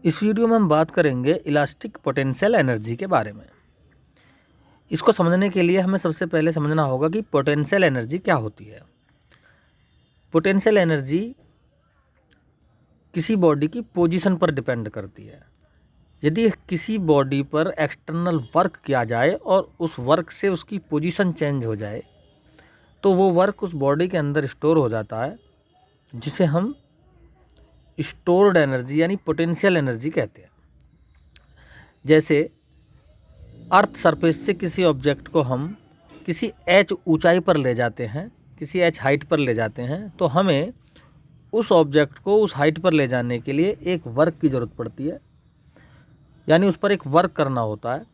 इस वीडियो में हम बात करेंगे इलास्टिक पोटेंशियल एनर्जी के बारे में। इसको समझने के लिए हमें सबसे पहले समझना होगा कि पोटेंशियल एनर्जी क्या होती है। पोटेंशियल एनर्जी किसी बॉडी की पोजीशन पर डिपेंड करती है। यदि किसी बॉडी पर एक्सटर्नल वर्क किया जाए और उस वर्क से उसकी पोजीशन चेंज हो जाए तो वो वर्क उस बॉडी के अंदर स्टोर हो जाता है, जिसे हम स्टोर्ड एनर्जी यानी पोटेंशियल एनर्जी कहते हैं। जैसे अर्थ सरफेस से किसी ऑब्जेक्ट को हम किसी एच ऊंचाई पर ले जाते हैं, किसी एच हाइट पर ले जाते हैं, तो हमें उस ऑब्जेक्ट को उस हाइट पर ले जाने के लिए एक वर्क की ज़रूरत पड़ती है, यानी उस पर एक वर्क करना होता है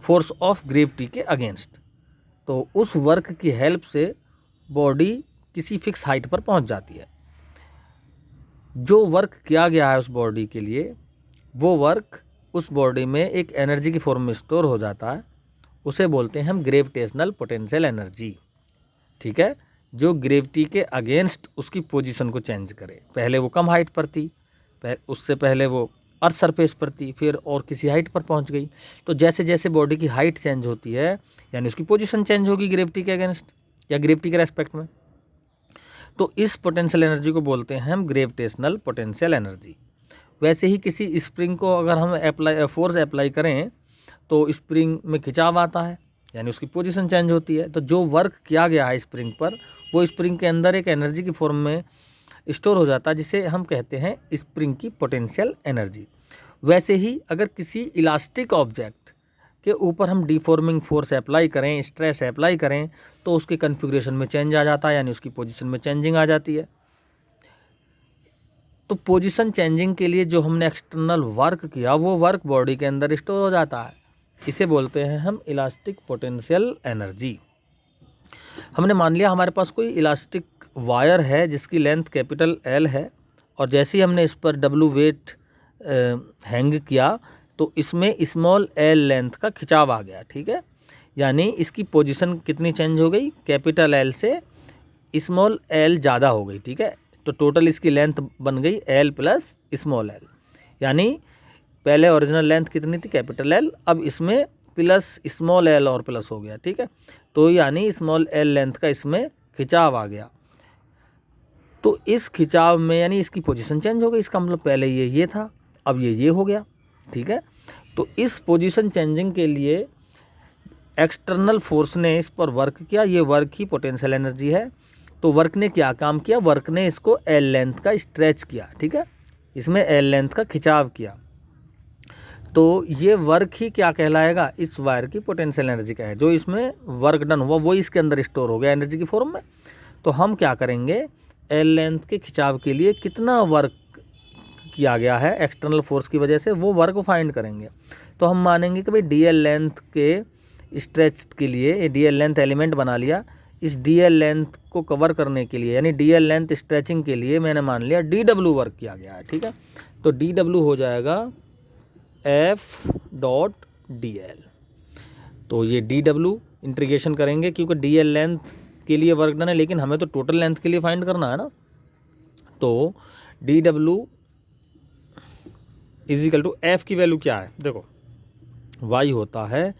फोर्स ऑफ ग्रेविटी के अगेंस्ट। तो उस वर्क की हेल्प से बॉडी किसी फिक्स हाइट पर पहुंच जाती है। जो वर्क किया गया है उस बॉडी के लिए, वो वर्क उस बॉडी में एक एनर्जी की फॉर्म में स्टोर हो जाता है। उसे बोलते हैं हम ग्रेविटेशनल पोटेंशियल एनर्जी। ठीक है, जो ग्रेविटी के अगेंस्ट उसकी पोजीशन को चेंज करे। पहले वो कम हाइट पर थी, उससे पहले वो अर्थ सरफेस पर थी, फिर और किसी हाइट पर पहुंच गई। तो जैसे जैसे बॉडी की हाइट चेंज होती है, यानी उसकी पोजीशन चेंज होगी ग्रेविटी के अगेंस्ट या ग्रेविटी के रेस्पेक्ट में। तो इस पोटेंशियल एनर्जी को बोलते हैं हम ग्रेविटेशनल पोटेंशियल एनर्जी। वैसे ही किसी स्प्रिंग को अगर हम फोर्स अप्लाई करें तो स्प्रिंग में खिंचाव आता है, यानी उसकी पोजीशन चेंज होती है। तो जो वर्क किया गया है स्प्रिंग पर, वो स्प्रिंग के अंदर एक एनर्जी की फॉर्म में स्टोर हो जाता है, जिसे हम कहते हैं स्प्रिंग की पोटेंशियल एनर्जी। वैसे ही अगर किसी इलास्टिक ऑब्जेक्ट के ऊपर हम डिफॉर्मिंग फोर्स अप्लाई करें, स्ट्रेस अप्लाई करें, तो उसके कन्फिग्रेशन में चेंज आ जाता है, यानी उसकी पोजीशन में चेंजिंग आ जाती है। तो पोजीशन चेंजिंग के लिए जो हमने एक्सटर्नल वर्क किया, वो वर्क बॉडी के अंदर स्टोर हो जाता है। इसे बोलते हैं हम इलास्टिक पोटेंशियल एनर्जी। हमने मान लिया हमारे पास कोई इलास्टिक वायर है जिसकी लेंथ कैपिटल एल है, और जैसे ही हमने इस पर डब्लू वेट हैंग किया तो इसमें स्मॉल एल लेंथ का खिंचाव आ गया। ठीक है, यानी इसकी पोजीशन कितनी चेंज हो गई, कैपिटल एल से स्मॉल एल ज़्यादा हो गई। ठीक है, तो टोटल इसकी लेंथ बन गई एल प्लस स्मॉल एल, यानी पहले ओरिजिनल लेंथ कितनी थी, कैपिटल एल, अब इसमें प्लस स्मॉल एल और प्लस हो गया। ठीक है, तो यानी स्मॉल एल लेंथ का इसमें खिंचाव आ गया। तो इस खिंचाव में यानी इसकी पोजीशन चेंज हो गई। इसका मतलब पहले ये था, अब ये हो गया। ठीक है, तो इस पोजीशन चेंजिंग के लिए एक्सटर्नल फोर्स ने इस पर वर्क किया, ये वर्क ही पोटेंशियल एनर्जी है। तो वर्क ने क्या काम किया, वर्क ने इसको एल लेंथ का स्ट्रेच किया। ठीक है, इसमें एल लेंथ का खिंचाव किया, तो ये वर्क ही क्या कहलाएगा, इस वायर की पोटेंशियल एनर्जी का है। जो इसमें वर्क डन हुआ वो इसके अंदर स्टोर हो गया एनर्जी की फॉर्म में। तो हम क्या करेंगे, एल लेंथ के खिंचाव के लिए कितना वर्क किया गया है एक्सटर्नल फोर्स की वजह से, वो वर्क फाइंड करेंगे। तो हम मानेंगे कि भाई डी एल लेंथ के स्ट्रेच के लिए डी एल लेंथ एलिमेंट बना लिया। इस डी एल लेंथ को कवर करने के लिए, यानी डी एल लेंथ स्ट्रेचिंग के लिए मैंने मान लिया डी डब्ल्यू वर्क किया गया है। ठीक है, तो डी डब्ल्यू हो जाएगा एफ डॉट डी एल। तो ये डी डब्ल्यू इंटीग्रेशन करेंगे, क्योंकि डी एल लेंथ के लिए वर्क डन है, लेकिन हमें तो टोटल लेंथ के लिए फाइंड करना है ना। तो D W equal to F की वैल्यू क्या है, देखो वाई होता है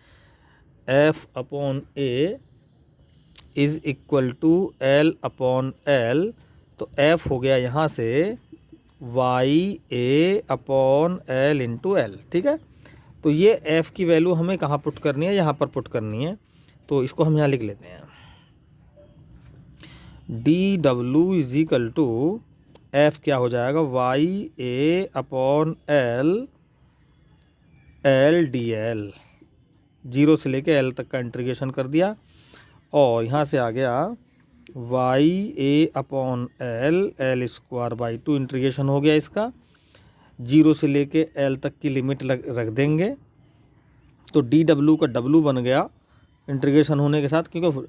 F upon A is equal to L upon L. तो एफ हो गया यहाँ से Y A upon L into L. ठीक है, तो ये एफ की वैल्यू हमें कहाँ पुट करनी है, यहाँ पर पुट करनी है। तो इसको हम यहाँ लिख लेते हैं, D W is equal to F क्या हो जाएगा, Y A upon L L D L. Zero से लेके एल तक का इंटीग्रेशन कर दिया, और यहाँ से आ गया Y A upon L L square by 2 integration हो गया इसका। जीरो से लेके एल तक की लिमिट रख देंगे, तो डी डब्ल्यू का डब्ल्यू बन गया इंटीग्रेशन होने के साथ, क्योंकि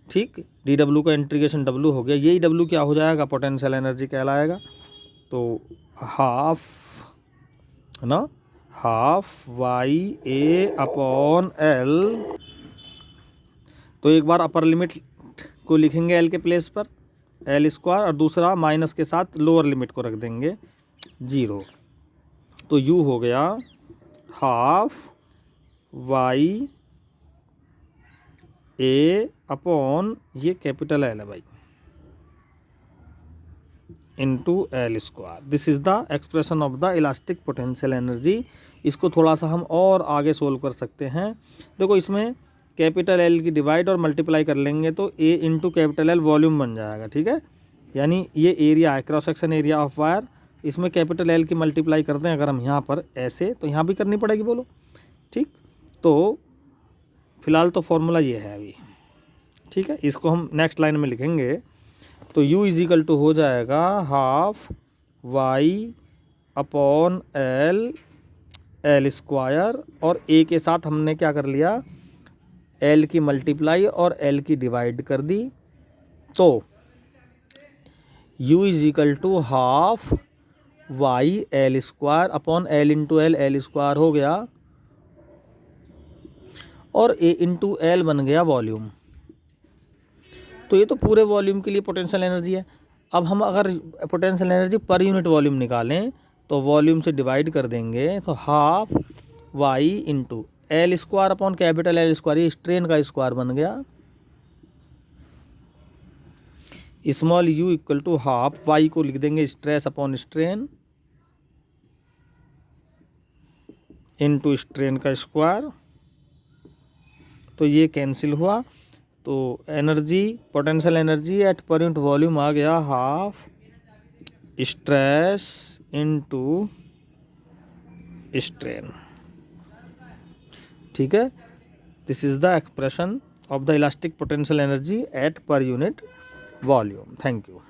ठीक डी डब्ल्यू का इंटीग्रेशन डब्ल्यू हो गया। यही डब्ल्यू क्या हो जाएगा, पोटेंशियल एनर्जी कहलाएगा। तो हाफ है ना, half Y A upon L. तो एक बार अपर लिमिट को लिखेंगे एल के प्लेस पर एल स्क्वायर, और दूसरा माइनस के साथ लोअर लिमिट को रख देंगे 0। तो U हो गया हाफ वाई ए अपॉन ये कैपिटल L है भाई into L square. This is the expression of the elastic potential energy. इसको थोड़ा सा हम और आगे सोल्व कर सकते हैं। देखो इसमें कैपिटल L की डिवाइड और मल्टीप्लाई कर लेंगे तो A into capital L volume बन जाएगा, ठीक है। यानी ये एरिया है, cross section area of wire. इसमें कैपिटल L की मल्टीप्लाई करते हैं अगर हम यहाँ पर ऐसे, तो यहाँ भी करनी पड़ेगी, बोलो ठीक। तो फिलहाल तो फॉर्मूला ये है अभी, ठीक है। इसको हम नेक्स्ट लाइन में लिखेंगे तो U इज इक्वल टू हो जाएगा half Y upon L square, और A के साथ हमने क्या कर लिया, L की मल्टीप्लाई और L की डिवाइड कर दी। तो U is equal to half Y L square upon L into L square हो गया, और A इंटू एल बन गया वॉल्यूम। तो ये तो पूरे वॉल्यूम के लिए पोटेंशियल एनर्जी है। अब हम अगर potential energy per unit volume निकालें तो वॉल्यूम से डिवाइड कर देंगे, तो half Y into L square upon capital L square, ये स्ट्रेन का स्क्वायर बन गया। Small u equal to half Y को लिख देंगे stress upon strain into strain का स्क्वायर। तो ये कैंसिल हुआ, तो energy potential energy at per unit volume आ गया हाफ स्ट्रेस इनटू स्ट्रेन, ठीक है। This is the expression of the elastic potential energy at per unit volume. Thank you.